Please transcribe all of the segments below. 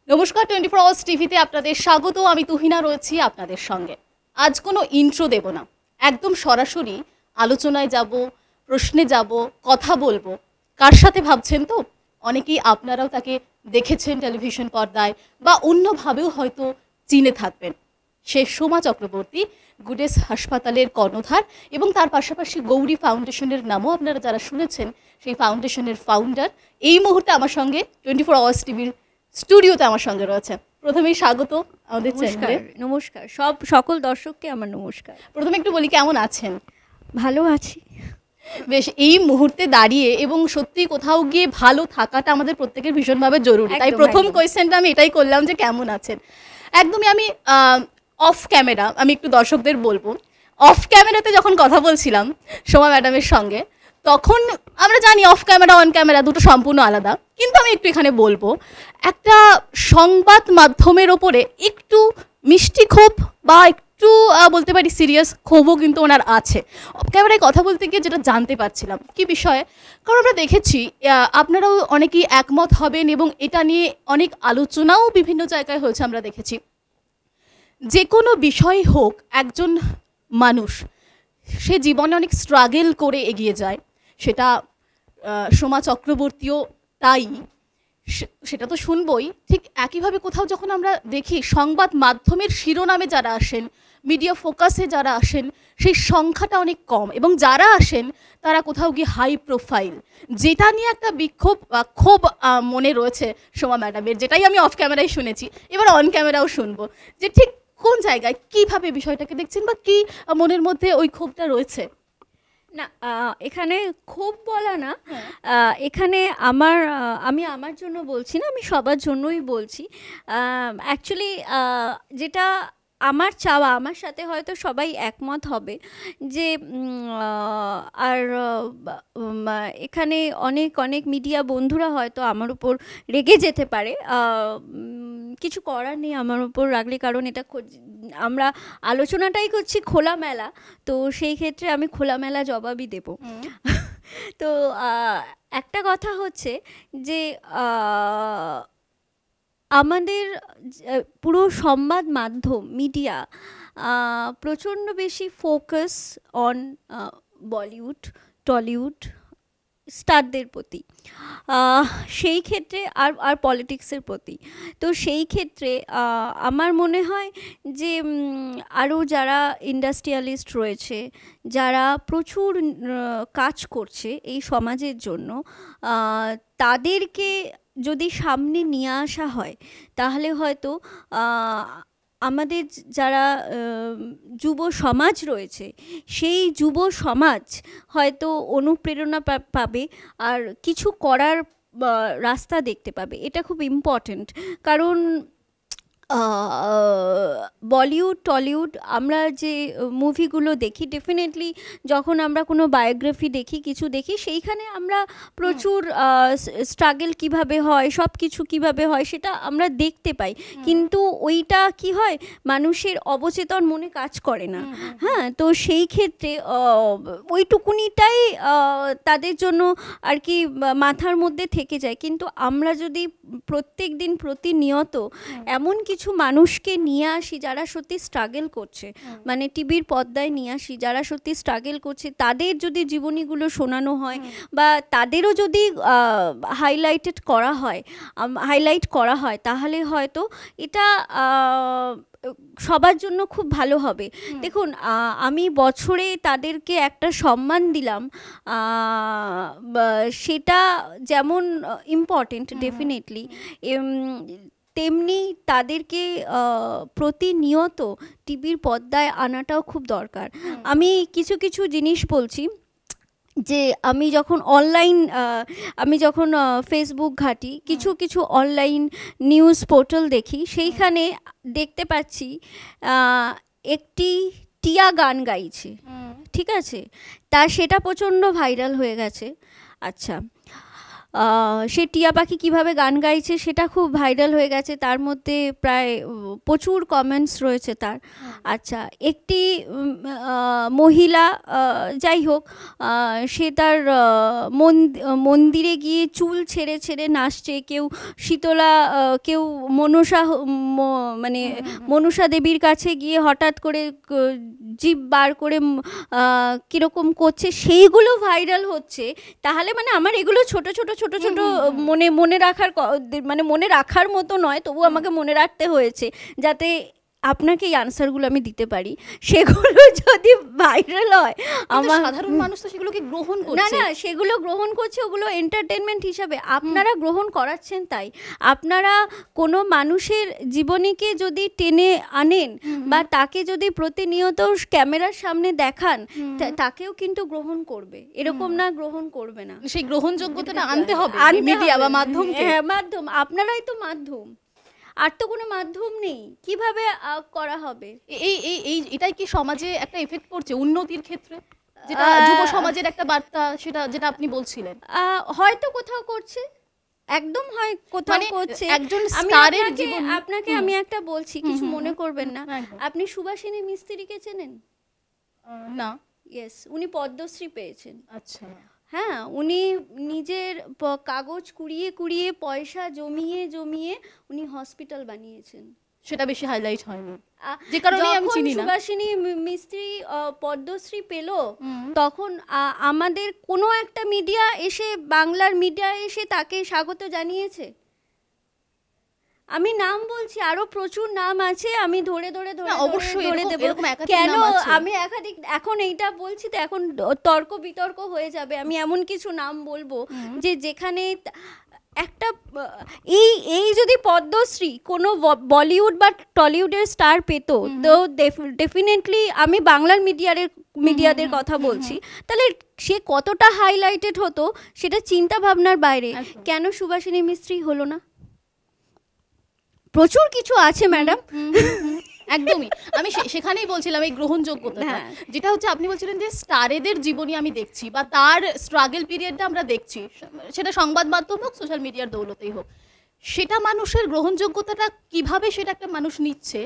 নমস্কার, 24 আওয়ার্স টিভিতে আপনাদের স্বাগত। আমি তুহিনা রয়েছি আপনাদের সঙ্গে। আজ কোনো ইন্ট্রো দেব না, একদম সরাসরি আলোচনায় যাব, প্রশ্নে যাব, কথা বলবো। কার সাথে ভাবছেন তো? অনেকেই আপনারাও তাকে দেখেছেন টেলিভিশন পর্দায় বা অন্যভাবেও হয়তো চিনে থাকবেন। সে সোমা চক্রবর্তী, গুডেস হাসপাতালের কর্ণধার এবং তার পাশাপাশি গৌরী ফাউন্ডেশনের নামও আপনারা যারা শুনেছেন, সেই ফাউন্ডেশনের ফাউন্ডার। এই মুহূর্তে আমার সঙ্গে 24 আওয়ার্স টিভির স্টুডিওতে আমার সঙ্গে রয়েছে। প্রথমেই স্বাগত আমাদের চ্যানেলে। নমস্কার সকল দর্শককে আমার নমস্কার। প্রথমে একটু বলি, কেমন আছেন? ভালো আছি। বেশ, এই মুহূর্তে দাঁড়িয়ে এবং সত্যি কোথাও গিয়ে ভালো থাকাটা আমাদের প্রত্যেকের ভীষণভাবে জরুরি। তাই প্রথম কোয়েশ্চেনটা আমি এটাই করলাম যে কেমন আছেন। একদমই আমি অফ ক্যামেরা, আমি একটু দর্শকদের বলবো, অফ ক্যামেরাতে যখন কথা বলছিলাম সোমা ম্যাডামের সঙ্গে, তখন আমরা জানি অফ ক্যামেরা অন ক্যামেরা দুটো সম্পূর্ণ আলাদা, কিন্তু আমি একটু এখানে বলবো একটা সংবাদ মাধ্যমের ওপরে একটু মিষ্টি ক্ষোভ বা একটু বলতে পারি সিরিয়াস ক্ষোভও কিন্তু ওনার আছে। অফ ক্যামেরায় কথা বলতে গিয়ে যেটা জানতে পারছিলাম কি বিষয়ে, কারণ আমরা দেখেছি আপনারাও অনেকেই একমত হবেন এবং এটা নিয়ে অনেক আলোচনাও বিভিন্ন জায়গায় হয়েছে। আমরা দেখেছি যে কোনো বিষয় হোক, একজন মানুষ সে জীবনে অনেক স্ট্রাগল করে এগিয়ে যায়, সেটা সোমা চক্রবর্তীও তাই, সেটা তো শুনবই। ঠিক একইভাবে কোথাও যখন আমরা দেখি সংবাদ মাধ্যমের শিরোনামে যারা আসেন, মিডিয়া ফোকাসে যারা আসেন, সেই সংখ্যাটা অনেক কম, এবং যারা আসেন তারা কোথাও গিয়ে হাই প্রোফাইল, যেটা নিয়ে একটা বিক্ষোভ ক্ষোভ মনে রয়েছে সোমা ম্যাডামের, যেটাই আমি অফ ক্যামেরায় শুনেছি, এবার অন ক্যামেরাও শুনবো, যে ঠিক কোন জায়গায় কিভাবে বিষয়টাকে দেখছেন বা কি মনের মধ্যে ওই ক্ষোভটা রয়েছে। না, এখানে ক্ষোভ বলা না, এখানে আমি আমার জন্য বলছি না, আমি সবার জন্যই বলছি। অ্যাকচুয়ালি যেটা আমার চাওয়া, আমার সাথে হয়তো সবাই একমত হবে যে এখানে অনেক অনেক মিডিয়া বন্ধুরা হয়তো আমার উপর রেগে যেতে পারে। কিছু করার নেই আমার উপর রাগলে, কারণ এটা আমরা আলোচনাটাই করছি খোলামেলা, তো সেই ক্ষেত্রে আমি খোলামেলা জবাবই দেব। তো একটা কথা হচ্ছে যে আমাদের পুরো সংবাদ মাধ্যম মিডিয়া প্রচণ্ড বেশি ফোকাস অন বলিউড, টলিউড স্টারদের প্রতি, সেই ক্ষেত্রে আর পলিটিক্সের প্রতি। তো সেই ক্ষেত্রে আমার মনে হয় যে আরও যারা ইন্ডাস্ট্রিয়ালিস্ট রয়েছে, যারা প্রচুর কাজ করছে এই সমাজের জন্য, তাদেরকে যদি সামনে নিয়ে আসা হয়, তাহলে হয়তো আমাদের যারা যুব সমাজ রয়েছে, সেই যুব সমাজ হয়তো অনুপ্রেরণা পাবে আর কিছু করার রাস্তা দেখতে পাবে। এটা খুব ইম্পর্ট্যান্ট, কারণ বলিউড টলিউড আমরা যে মুভিগুলো দেখি, ডেফিনেটলি যখন আমরা কোনো বায়োগ্রাফি দেখি, কিছু দেখি, সেইখানে আমরা প্রচুর স্ট্রাগল কিভাবে হয়, সব কিছু কীভাবে হয় সেটা আমরা দেখতে পাই, কিন্তু ওইটা কি হয়, মানুষের অবচেতন মনে কাজ করে না। হ্যাঁ, তো সেই ক্ষেত্রে ওইটুকুনিটাই তাদের জন্য আর কি মাথার মধ্যে থেকে যায়। কিন্তু আমরা যদি প্রত্যেক দিন প্রতিনিয়ত এমন কিছু মানুষকে নিয়ে আসি যারা সত্যি স্ট্রাগল করছে, মানে টিভির পর্দায় নিয়ে আসি যারা সত্যি স্ট্রাগল করছে, তাদের যদি জীবনীগুলো শোনানো হয় বা তাদেরও যদি হাইলাইট করা হয়, তাহলে হয়তো এটা সবার জন্য খুব ভালো হবে। দেখুন, আমি বছরে তাদেরকে একটা সম্মান দিলাম, সেটা যেমন ইম্পর্টেন্ট ডেফিনেটলি, তেমনি তাদেরকে প্রতিনিয়ত টিভির পর্দায় আনাটাও খুব দরকার। আমি কিছু কিছু জিনিস বলছি যে আমি যখন ফেসবুক ঘাঁটি, কিছু কিছু অনলাইন নিউজ পোর্টাল দেখি, সেইখানে দেখতে পাচ্ছি একটি টিয়া গান গাইছে, ঠিক আছে, সেটা প্রচণ্ড ভাইরাল হয়ে গেছে। আচ্ছা, সে টিয়া পাখি কিভাবে গান গাইছে সেটা খুব ভাইরাল হয়ে গেছে, তার মধ্যে প্রায় প্রচুর কমেন্টস রয়েছে তার। আচ্ছা, একটি মহিলা যাই হোক, সে তার মন্দিরে গিয়ে চুল ছেড়ে ছেড়ে নাচছে, কেউ শীতলা, কেউ মানে মনসা দেবীর কাছে গিয়ে হঠাৎ করে জিভ বার করে কীরকম করছে, সেইগুলো ভাইরাল হচ্ছে। তাহলে মানে আমার এগুলো ছোট ছোট ছোট ছোট মনে রাখার, মানে মনে রাখার মতো নয়, তবু আমাকে মনে রাখতে হয়েছে যাতে আপনাকে এই আনসারগুলো আমি দিতে পারি। সেগুলো যদি ভাইরাল হয়, আমার সাধারণ মানুষ তো সেগুলোকে গ্রহণ করছে না, সেগুলো গ্রহণ করছে, ওগুলো এন্টারটেনমেন্ট হিসাবে আপনারা গ্রহণ করাচ্ছেন। তাই আপনারা কোনো মানুষের জীবনীকে যদি টেনে আনেন বা তাকে যদি প্রতিনিয়ত ক্যামেরার সামনে দেখান, তাকেও কিন্তু গ্রহণ করবে, এরকম না গ্রহণ করবে না। সেই গ্রহণযোগ্যতাটা আনতে হবে মিডিয়া বা মাধ্যমকে। হ্যাঁ, মাধ্যম, আপনারাই তো মাধ্যম, আর তো কোনো মাধ্যম নেই, কিভাবে করা হবে? এটাই কি সমাজে একটা এফেক্ট পড়ছে উন্নতির ক্ষেত্রে, যেটা যুব সমাজের একটা বার্তা, সেটা যেটা আপনি বলছিলেন? হয়তো কোথাও করছে, একদম হয় কোথাও করছে। একজন স্টারের জীবন, আপনাকে আমি একটা বলছি, কিছু মনে করবেন না। আপনি সুভাষিনী মিস্ত্রিকে চেনেন? না। ইয়েস, উনি পদ্মশ্রী পেয়েছেন। আচ্ছা। হ্যাঁ, উনি নিজের কাগজ কুড়িয়ে কুড়িয়ে পয়সা জমিয়ে জমিয়ে উনি হসপিটাল বানিয়েছেন। সেটা বেশি হাইলাইট হয়নি, যে কারণে আমি চিনি না। সুভাষিনী মিস্ত্রি পদ্মশ্রী পেল, তখন আমাদের কোনো একটা মিডিয়া এসে, বাংলার মিডিয়া এসে তাকে স্বাগত জানিয়েছে? আমি নাম বলছি, আরো প্রচুর নাম আছে, আমি ধরে ধরে ধরে ধরে দেব। কেন আমি একাধিক, এখন এইটা বলছি তো এখন তর্ক বিতর্ক হয়ে যাবে। আমি এমন কিছু নাম বলবো যে যেখানে একটা এই যদি পদ্মশ্রী কোনো বলিউড বা টলিউডের স্টার পেত, তো ডেফিনেটলি আমি বাংলার মিডিয়াদের কথা বলছি, তাহলে সে কতটা হাইলাইটেড হতো সেটা চিন্তা ভাবনার বাইরে। কেন সুভাষিনী মিস্ত্রি হলো না? প্রচুর কিছু আছে ম্যাডাম। একদমই, আমি সেখানেই বলছিলাম এই গ্রহণযোগ্যতা, যেটা হচ্ছে আপনি বলছিলেন যে স্টারেদের জীবনী আমি দেখছি বা তার স্ট্রাগল পিরিয়ডটা আমরা দেখছি, সেটা সংবাদ মাধ্যম হোক, সোশ্যাল মিডিয়ার দৌলতেই হোক, সেটা মানুষের গ্রহণযোগ্যতাটা কিভাবে সেটা একটা মানুষ নিচ্ছে,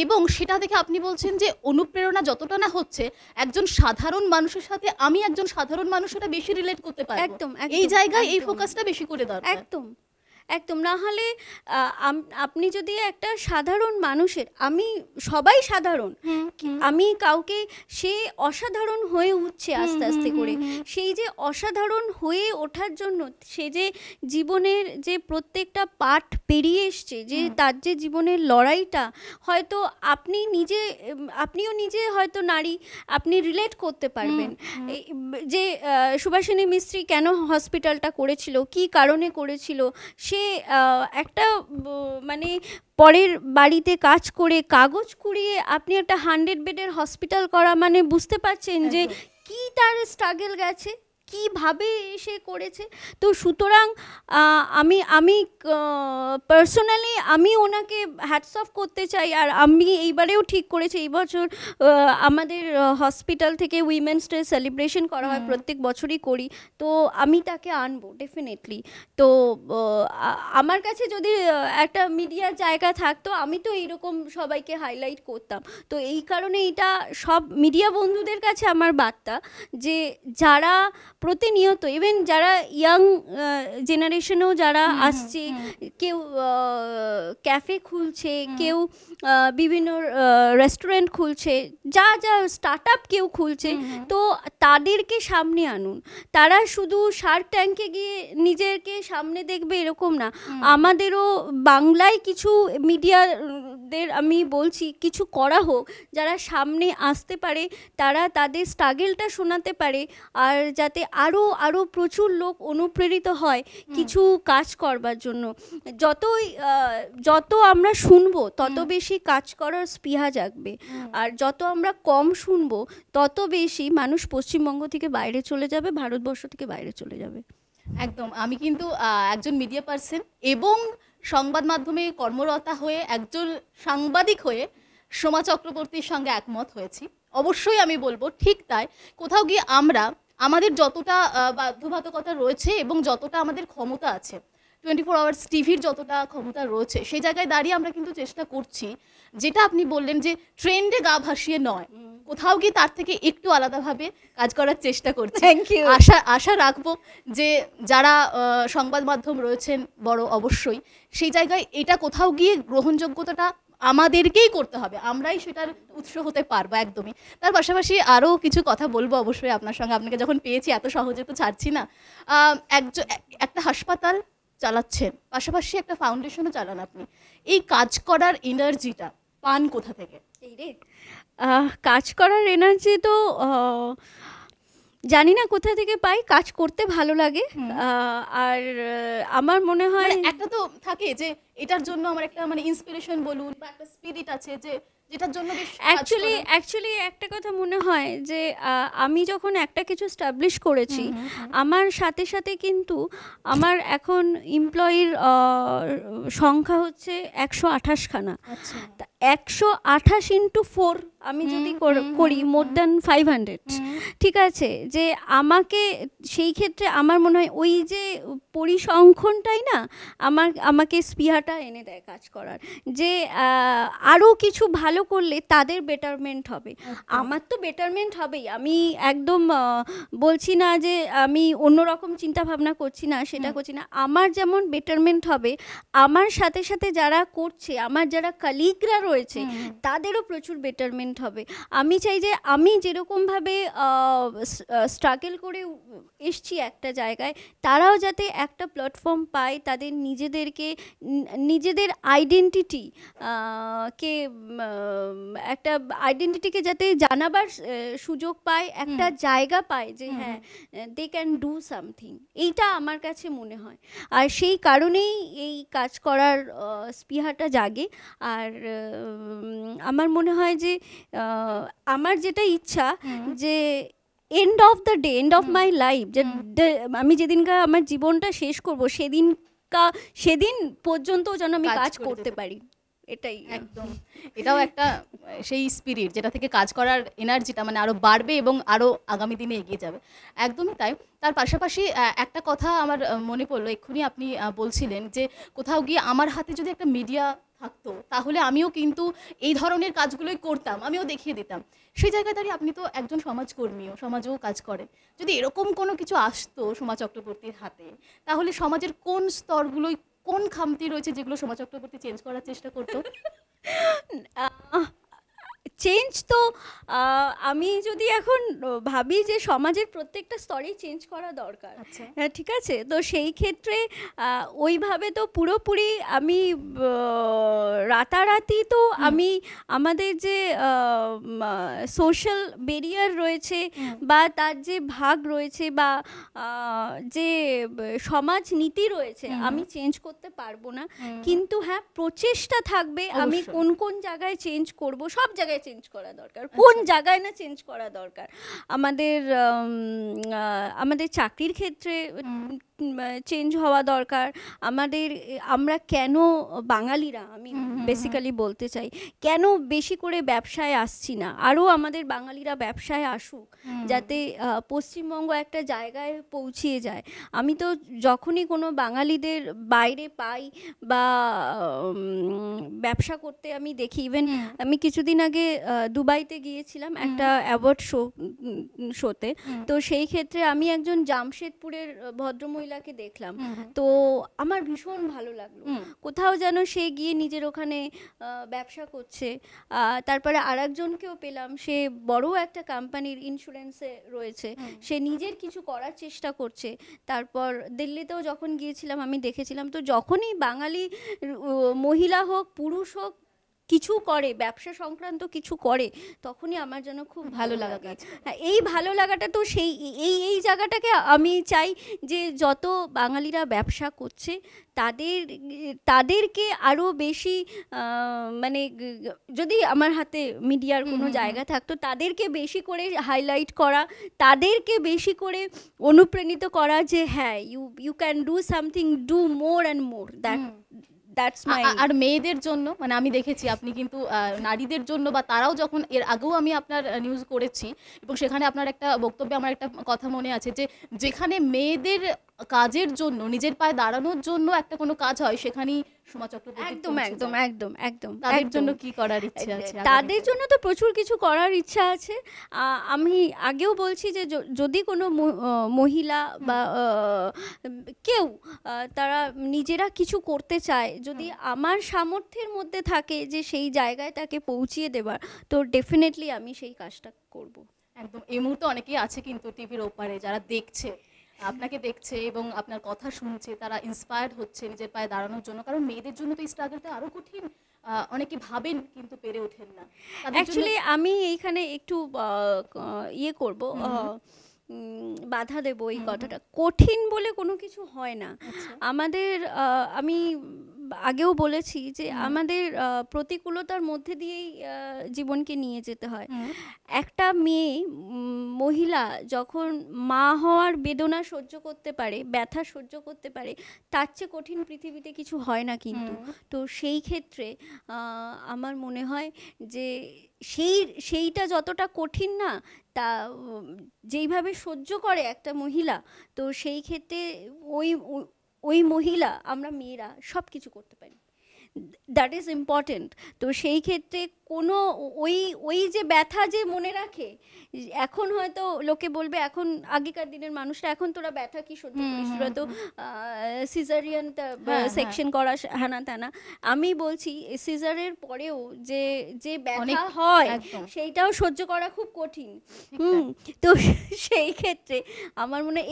এবং সেটা দেখে আপনি বলছেন যে অনুপ্রেরণা যতটা না হচ্ছে, একজন সাধারণ মানুষের সাথে আমি একজন সাধারণ মানুষ সেটা বেশি রিলেট করতে পারি। একদম, এই জায়গায় এই ফোকাসটা বেশি করে দরকার। একদম একদম। না হলে আপনি যদি একটা সাধারণ মানুষের, আমি সবাই সাধারণ, আমি কাউকে, সে অসাধারণ হয়ে উঠছে আস্তে আস্তে করে, সেই যে অসাধারণ হয়ে ওঠার জন্য সে যে জীবনের যে প্রত্যেকটা পাঠ পেরিয়ে এসছে, যে তার যে জীবনের লড়াইটা, হয়তো আপনিও নিজে হয়তো নারী, আপনি রিলেট করতে পারবেন যে সুভাষিনী মিস্ত্রি কেন হসপিটালটা করেছিল, কি কারণে করেছিল। সে একটা মানে পরের বাড়িতে কাজ করে কাগজ কুড়িয়ে আপনি একটা 100 বেডের হসপিটাল করা, মানে বুঝতে পারছেন যে কি তার স্ট্রাগল গেছে, কিভাবে সে করেছে। তো সুতরাং আমি পার্সোনালি আমি ওনাকে হ্যাটস অফ করতে চাই। আর আমি এইবারেও ঠিক করেছি, এই বছর আমাদের হসপিটাল থেকে উইমেন্স ডে সেলিব্রেশন করা হয়, প্রত্যেক বছরই করি, তো আমি তাকে আনবো ডেফিনেটলি। তো আমার কাছে যদি একটা মিডিয়ার জায়গা থাকতো, আমি তো এইরকম সবাইকে হাইলাইট করতাম। তো এই কারণে এটা সব মিডিয়া বন্ধুদের কাছে আমার বার্তা, যে যারা প্রতিনিয়ত, ইভেন যারা ইয়াং জেনারেশনেও যারা আসছে, কেউ ক্যাফে খুলছে, কেউ বিভিন্ন রেস্টুরেন্ট খুলছে, যা স্টার্ট আপ কেউ খুলছে, তো তাদেরকে সামনে আনুন। তারা শুধু শার্ক ট্যাঙ্কে গিয়ে নিজেকে সামনে দেখবে এরকম না। আমাদেরও বাংলায় কিছু মিডিয়াদের আমি বলছি, কিছু করা হোক, যারা সামনে আসতে পারে, তারা তাদের স্ট্রাগলটা শোনাতে পারে, আর যাতে আরও প্রচুর লোক অনুপ্রেরিত হয় কিছু কাজ করবার জন্য। যত আমরা শুনবো তত বেশি কাজ করার স্পৃহা জাগবে, আর যত আমরা কম শুনবো তত বেশি মানুষ পশ্চিমবঙ্গ থেকে বাইরে চলে যাবে, ভারতবর্ষ থেকে বাইরে চলে যাবে। একদম। আমি কিন্তু একজন মিডিয়া পার্সন এবং সংবাদ মাধ্যমে কর্মরতা হয়ে একজন সাংবাদিক হয়ে সোমা চক্রবর্তীর সঙ্গে একমত হয়েছি। অবশ্যই আমি বলবো ঠিক তাই, কোথাও গিয়ে আমরা আমাদের যতটা বাধ্যবাধকতা রয়েছে এবং যতটা আমাদের ক্ষমতা আছে, 24 আওয়ার্স টিভির যতটা ক্ষমতা রয়েছে, সেই জায়গায় দাঁড়িয়ে আমরা কিন্তু চেষ্টা করছি, যেটা আপনি বললেন যে ট্রেন্ডে গা ভাসিয়ে নয়, কোথাও গিয়ে তার থেকে একটু আলাদাভাবে কাজ করার চেষ্টা করছি। Thank you. আশা রাখবো যে যারা সংবাদ মাধ্যম রয়েছেন বড়, অবশ্যই সেই জায়গায় এটা কোথাও গিয়ে গ্রহণযোগ্যতাটা আমাদেরকেই করতে হবে, আমরাই সেটার উৎস হতে পারবো একদমই। তার পাশাপাশি আরও কিছু কথা বলবো অবশ্যই আপনার সঙ্গে, আপনাকে যখন পেয়েছি এত সহজে তো ছাড়ছি না। একটা হাসপাতাল চালাচ্ছেন, পাশাপাশি একটা ফাউন্ডেশনও চালান আপনি, এই কাজ করার এনার্জিটা পান কোথা থেকে? এই রে, কাজ করার এনার্জি তো জানি না কোথা থেকে পাই, কাজ করতে ভালো লাগে। আর আমার মনে হয় একটা তো থাকে যে এটার জন্য আমার একটা ইন্সপিরেশন বলুন বা একটা স্পিরিট আছে যে যেটার জন্য অ্যাকচুয়ালি একটা কথা মনে হয় যে আমি যখন একটা কিছু স্টাবলিশ করেছি, আমার সাথে সাথে কিন্তু আমার এখন এমপ্লয়ির সংখ্যা হচ্ছে 128খানা। 128 ইন্টু 4 আমি যদি করি, মোর দ্যান 500। ঠিক আছে, যে আমাকে সেই ক্ষেত্রে আমার মনে হয় ওই যে পরিসংখ্যানটাই না আমাকে স্পৃহাটা এনে দেয় কাজ করার, যে আরও কিছু ভালো করলে তাদের বেটারমেন্ট হবে, আমার তো বেটারমেন্ট হবেই। আমি একদম বলছি না যে আমি অন্যরকম চিন্তা ভাবনা করছি না, সেটা করছি না। আমার যেমন বেটারমেন্ট হবে, আমার সাথে সাথে যারা করছে, আমার যারা কালিগরা রয়েছে, তাদেরও প্রচুর বেটারমেন্ট হবে। আমি চাই যে আমি যেরকমভাবে স্ট্রাগল করে এসছি একটা জায়গায়, তারাও যাতে একটা প্ল্যাটফর্ম পায়, তাদের নিজেদের আইডেন্টিটি কে একটা আইডেন্টিটিকে যাতে জানাবার সুযোগ পায়, একটা জায়গা পায় যে হ্যাঁ দে ক্যান ডু সামথিং। এইটা আমার কাছে মনে হয়, আর সেই কারণেই এই কাজ করার স্পৃহাটা জাগে। আর আমার মনে হয় যে আমার যেটা ইচ্ছা যে end of the day, end of my life, যে আমি যেদিনকার আমার জীবনটা শেষ করব, সেদিন পর্যন্ত যেন আমি কাজ করতে পারি, এটাই। একদম, এটাও একটা সেই স্পিরিট যেটা থেকে কাজ করার এনার্জিটা আরো বাড়বে এবং আরো আগামী দিনে এগিয়ে যাবে। একদমই তাই। তার পাশাপাশি একটা কথা আমার মনে পড়লো, এক্ষুনি আপনি বলছিলেন যে কোথাও গিয়ে আমার হাতে যদি একটা মিডিয়া থাকতো তাহলে আমিও কিন্তু এই ধরনের কাজগুলোই করতাম, আমিও দেখিয়ে দিতাম। সেই জায়গায় দাঁড়িয়ে আপনি তো একজন সমাজকর্মীও, সমাজেও কাজ করেন। যদি এরকম কোনো কিছু আসতো সোমা চক্রবর্তীর হাতে, তাহলে সমাজের কোন স্তরগুলোই, কোন খামতি রয়েছে যেগুলো সোমা চক্রবর্তী চেঞ্জ করার চেষ্টা করতো? চেঞ্জ তো আমি যদি এখন ভাবি যে সমাজের প্রত্যেকটা স্তরেই চেঞ্জ করা দরকার, হ্যাঁ ঠিক আছে, তো সেই ক্ষেত্রে ওইভাবে তো পুরোপুরি আমি রাতারাতি তো আমি আমাদের যে সোশ্যাল ব্যারিয়ার রয়েছে বা তার যে ভাগ রয়েছে বা যে সমাজ নীতি রয়েছে, আমি চেঞ্জ করতে পারবো না। কিন্তু হ্যাঁ, প্রচেষ্টা থাকবে আমি কোন কোন জায়গায় চেঞ্জ করব, সব জায়গায় চেঞ্জ করা দরকার, কোন জায়গায় না চেঞ্জ করা দরকার। আমাদের চাকরির ক্ষেত্রে চেঞ্জ হওয়া দরকার। আমরা কেন বাঙালিরা, আমি বেসিক্যালি বলতে চাই, কেন বেশি করে ব্যবসায় আসছি না, আরও আমাদের বাঙালিরা ব্যবসায় আসুক, যাতে পশ্চিমবঙ্গ একটা জায়গায় পৌঁছিয়ে যায়। আমি তো যখনই কোনো বাঙালিদের বাইরে পাই বা ব্যবসা করতে আমি দেখি, ইভেন আমি কিছুদিন আগে দুবাইতে গিয়েছিলাম একটা অ্যাওয়ার্ড শোতে, তো সেই ক্ষেত্রে আমি একজন জামশেদপুরের ভদ্রমহিলাকে দেখলাম, তো আমার ভীষণ ভালো লাগলো। কোথাও যেন সে গিয়ে নিজের ওখানে ব্যবসা করছে। তারপরে আরেকজনকেও পেলাম, সে বড় একটা কোম্পানির ইন্স্যুরেন্সে রয়েছে, সে নিজের কিছু করার চেষ্টা করছে। তারপর দিল্লিতেও যখন গিয়েছিলাম আমি দেখেছিলাম, তো যখনই বাঙালি মহিলা হোক পুরুষ হোক কিছু করে, ব্যবসা সংক্রান্ত কিছু করে, তখনই আমার যেন খুব ভালো লাগা। এই ভালো লাগাটা তো সেই এই জায়গাটাকে আমি চাই যে যত বাঙালিরা ব্যবসা করছে তাদেরকে আরও বেশি, মানে যদি আমার হাতে মিডিয়ার কোনো জায়গা থাকতো, তাদেরকে বেশি করে হাইলাইট করা, তাদেরকে বেশি করে অনুপ্রাণিত করা যে হ্যাঁ you can do something, do more and more, that's my. আর মেয়েদের জন্য মানে আমি দেখেছি আপনি কিন্তু নারীদের জন্য বা তারাও যখন এর আগেও আমি আপনার নিউজ করেছি এবং সেখানে আপনার একটা বক্তব্যে আমার একটা কথা মনে আছে যে যেখানে মেয়েদের কাজের জন্য নিজের পায়ে দাঁড়ানোর জন্য একটা কোনো কাজ হয় সেখানেই সোমা চক্রবর্তী একদম পৌঁছে একদম যায়। একদম একদম তাদের একদম। জন্য কি করার ইচ্ছে আছে তাদের জন্য তো প্রচুর কিছু করার ইচ্ছা আছে। আমি আগেও বলছি যে যদি কোনো মহিলা বা কেউ তারা নিজেরা কিছু করতে চায়, যদি আমার সামর্থ্যের মধ্যে থাকে যে সেই জায়গায় তাকে পৌঁছিয়ে দেবার, তো ডেফিনেটলি আমি সেই কাজটা করব। একদম। এই মুহূর্তে অনেকেই আছে কিন্তু টিভির ওপারে যারা দেখছে, আপনাকে দেখছে এবং আপনার কথা শুনছে, তারা ইন্সপায়ার্ড হচ্ছে নিজের পায়ে দাঁড়ানোর জন্য, কারণ মেয়েদের জন্য তো এই স্ট্রাগলটা আরো কঠিন। অনেকে ভাবেন কিন্তু পেরে ওঠেন না। অ্যাকচুয়ালি আমি এইখানে একটু ইয়ে করব, বাধা দেব এই কথাটা। কঠিন বলে কোনো কিছু হয় না আমাদের। আমি আগেও বলেছি যে আমাদের প্রতিকূলতার মধ্যে দিয়েই জীবনকে নিয়ে যেতে হয়। একটা মেয়ে মহিলা যখন মা হওয়ার বেদনা সহ্য করতে পারে, ব্যথা সহ্য করতে পারে, তার চেয়ে কঠিন পৃথিবীতে কিছু হয় না কিন্তু। তো সেই ক্ষেত্রে আমার মনে হয় যে সেইটা যতটা কঠিন না, তা যেইভাবে সহ্য করে একটা মহিলা, তো সেই ক্ষেত্রে ওই মহিলা, আমরা মেয়েরা সব কিছু করতে পারি, দ্যাট ইজ ইম্পর্টেন্ট। তো সেই ক্ষেত্রে কোনো ওই যে ব্যথা যে মনে রাখে, এখন হয়তো লোকে বলবে, এখন আগেকার দিনের মানুষরা, এখন তোরা ব্যথা কি সহ্য করিস, তোরা তো সিজারিয়ান সেকশন করা হ্যানা ত্যানা। আমি বলছি সিজারের পরেও যে ব্যথা হয় সেইটাও সহ্য করা খুব কঠিন। তো সেই ক্ষেত্রে আমার মনে হয়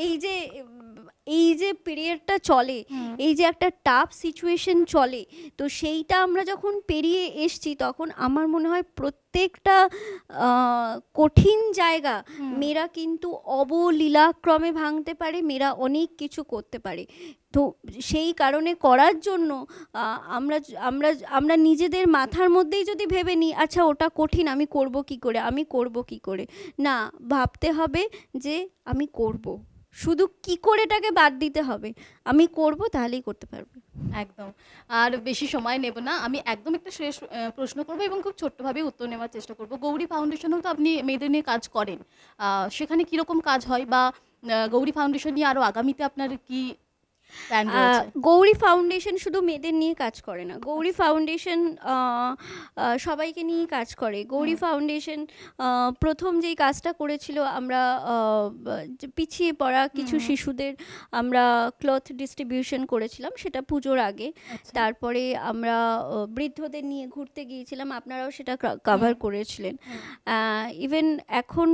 এই যে পিরিয়ডটা চলে, এই যে একটা টাফ সিচুয়েশন চলে, তো সেইটা আমরা যখন পেরিয়ে এসছি, তখন আমার মনে হয় প্রত্যেকটা কঠিন জায়গা মেয়েরা কিন্তু অবলীলাক্রমে ভাঙতে পারে, মেয়েরা অনেক কিছু করতে পারে। তো সেই কারণে করার জন্য আমরা নিজেদের মাথার মধ্যেই যদি ভেবে নিই, আচ্ছা ওটা কঠিন, আমি করব কি করে, না, ভাবতে হবে যে আমি করব, শুধু কি করে এটাকে বাদ দিতে হবে, আমি করব, তাহলেই করতে পারবো। একদম। আর বেশি সময় নেব না, আমি একদম একটা শেষ প্রশ্ন করব এবং খুব ছোট্টভাবে উত্তর নেওয়ার চেষ্টা করব। গৌরী ফাউন্ডেশনেও তো আপনি মেয়েদের নিয়ে কাজ করেন, সেখানে কীরকম কাজ হয়, বা গৌরী ফাউন্ডেশন নিয়ে আরও আগামীতে আপনার কি প্ল্যান রয়েছে? গৌরী ফাউন্ডেশন শুধু মেয়েদের নিয়ে কাজ করে না, গৌরী ফাউন্ডেশন সবাইকে নিয়ে কাজ করে। গৌরী ফাউন্ডেশন প্রথম যেই কাজটা করেছিল, আমরা পিছিয়ে পড়া কিছু শিশুদের আমরা ক্লথ ডিস্ট্রিবিউশন করেছিলাম, সেটা পুজোর আগে। তারপরে আমরা বৃদ্ধদের নিয়ে ঘুরতে গিয়েছিলাম, আপনারাও সেটা কভার করেছিলেন। ইভেন এখন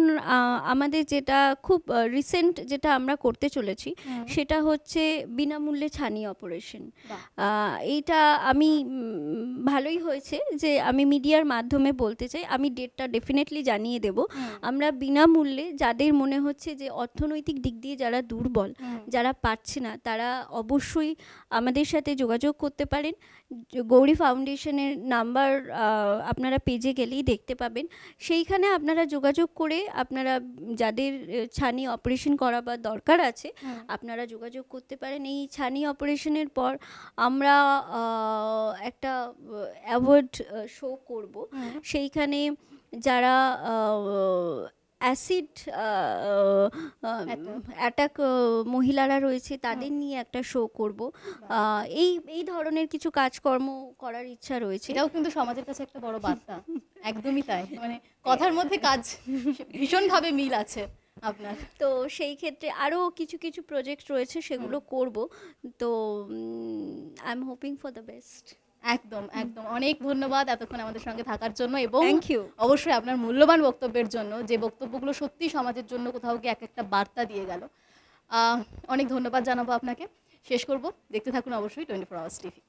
আমাদের যেটা খুব রিসেন্ট যেটা আমরা করতে চলেছি, সেটা হচ্ছে বিনামূল্যে ছানি অপারেশন। এইটা আমি ভালোই হয়েছে যে আমি মিডিয়ার মাধ্যমে বলতে চাই, আমি ডেটটা ডেফিনেটলি জানিয়ে দেব। আমরা বিনামূল্যে, যাদের মনে হচ্ছে যে অর্থনৈতিক দিক দিয়ে যারা দুর্বল, যারা পাচ্ছে না, তারা অবশ্যই আমাদের সাথে যোগাযোগ করতে পারেন। গৌরী ফাউন্ডেশনের নাম্বার আপনারা পেজে গেলেই দেখতে পাবেন, সেইখানে আপনারা যোগাযোগ করে আপনারা যাদের ছানি অপারেশন করা বা দরকার আছে, আপনারা যোগাযোগ করতে পারেন। এই ছানি অপারেশনের পর আমরা একটা অ্যাওয়ার্ড শো করব, সেইখানে যারা অ্যাসিড অ্যাটাক মহিলারা রয়েছে, তাদের নিয়ে একটা শো করব। এই ধরনের কিছু কাজকর্ম করার ইচ্ছা রয়েছে। এটাও কিন্তু সমাজের কাছে একটা বড় বার্তা। একদমই তাই, মানে কথার মধ্যে কাজ ভীষণভাবে মিল আছে আপনার। তো সেই ক্ষেত্রে আরও কিছু কিছু প্রজেক্ট রয়েছে, সেগুলো করব। তো I am hoping for the best. একদম একদম। অনেক ধন্যবাদ এতক্ষণ আমাদের সঙ্গে থাকার জন্য, এবং অবশ্যই আপনার মূল্যবান বক্তব্যের জন্য, যে বক্তব্যগুলো সত্যি সমাজের জন্য কোথাও গিয়ে একটা বার্তা দিয়ে গেল। অনেক ধন্যবাদ জানাবো আপনাকে। শেষ করব, দেখতে থাকুন অবশ্যই 24 আওয়ার্স টিভি।